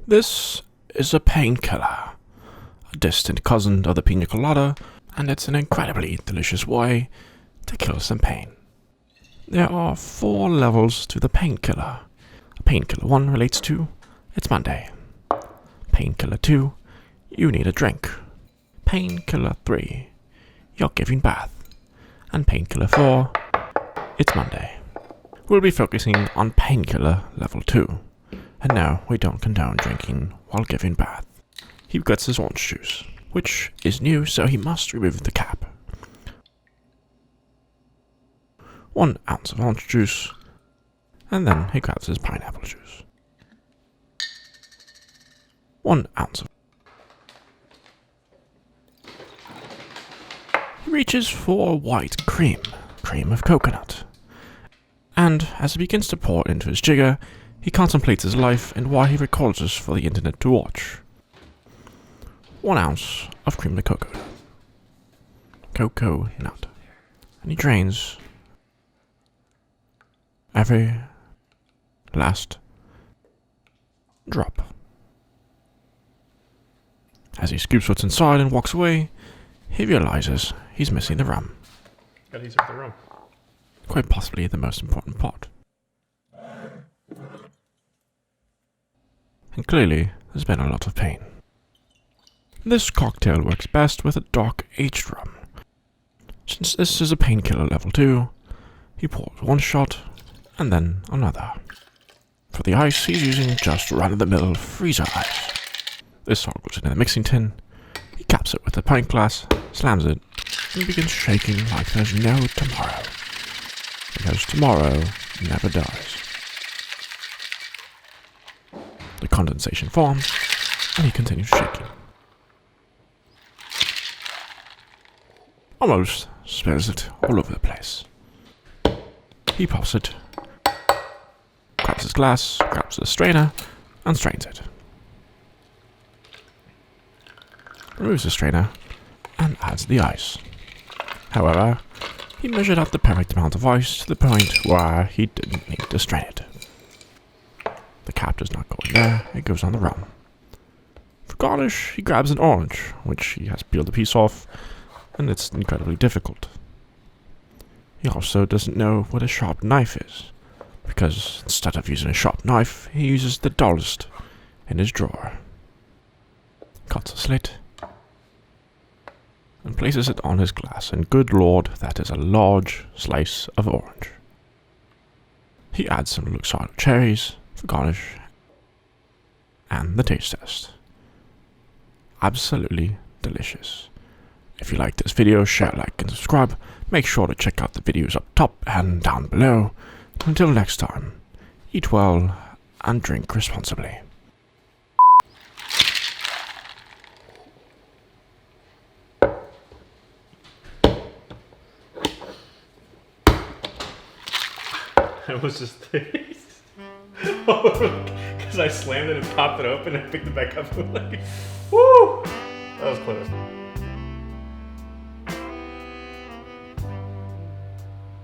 This is a painkiller, a distant cousin of the pina colada, and it's an incredibly delicious way to kill some pain. There are 4 levels to the painkiller. Painkiller 1 relates to, it's Monday. Painkiller 2, you need a drink. Painkiller 3, you're giving bath. And painkiller 4, it's Monday. We'll be focusing on painkiller level 2. And no, we don't condone drinking while giving bath. He gets his orange juice, which is new, so he must remove the cap. 1 ounce of orange juice, and then he grabs his pineapple juice. 1 ounce of... He reaches for white cream of coconut. And as he begins to pour it into his jigger, he contemplates his life and why he records this for the internet to watch. 1 ounce of cream of cocoa nut. And he drains every last drop. As he scoops what's inside and walks away, he realizes he's missing the rum. Gotta use up the rum. Quite possibly the most important part. And clearly, there's been a lot of pain. This cocktail works best with a dark aged rum. Since this is a painkiller level 2, he pours 1 shot and then another. For the ice, he's using just run-of-the-mill freezer ice. This all goes into the mixing tin. He caps it with a pint glass, slams it, and begins shaking like there's no tomorrow. Because tomorrow never dies. The condensation forms, and he continues shaking. Almost spills it all over the place. He pops it, grabs his glass, grabs the strainer, and strains it. Removes the strainer, and adds the ice. However, he measured out the perfect amount of ice to the point where he didn't need to strain it. The cap does not go in there, it goes on the rum. For garnish, he grabs an orange, which he has peeled a piece off, and it's incredibly difficult. He also doesn't know what a sharp knife is, because instead of using a sharp knife, he uses the dullest in his drawer. Cuts a slit, and places it on his glass, and good lord, that is a large slice of orange. He adds some Luxardo cherries for garnish, and the taste test. Absolutely delicious. If you liked this video, share, like, and subscribe. Make sure to check out the videos up top and down below. Until next time, eat well and drink responsibly. I was just because I slammed it and popped it open and picked it back up. Like, woo! That was close.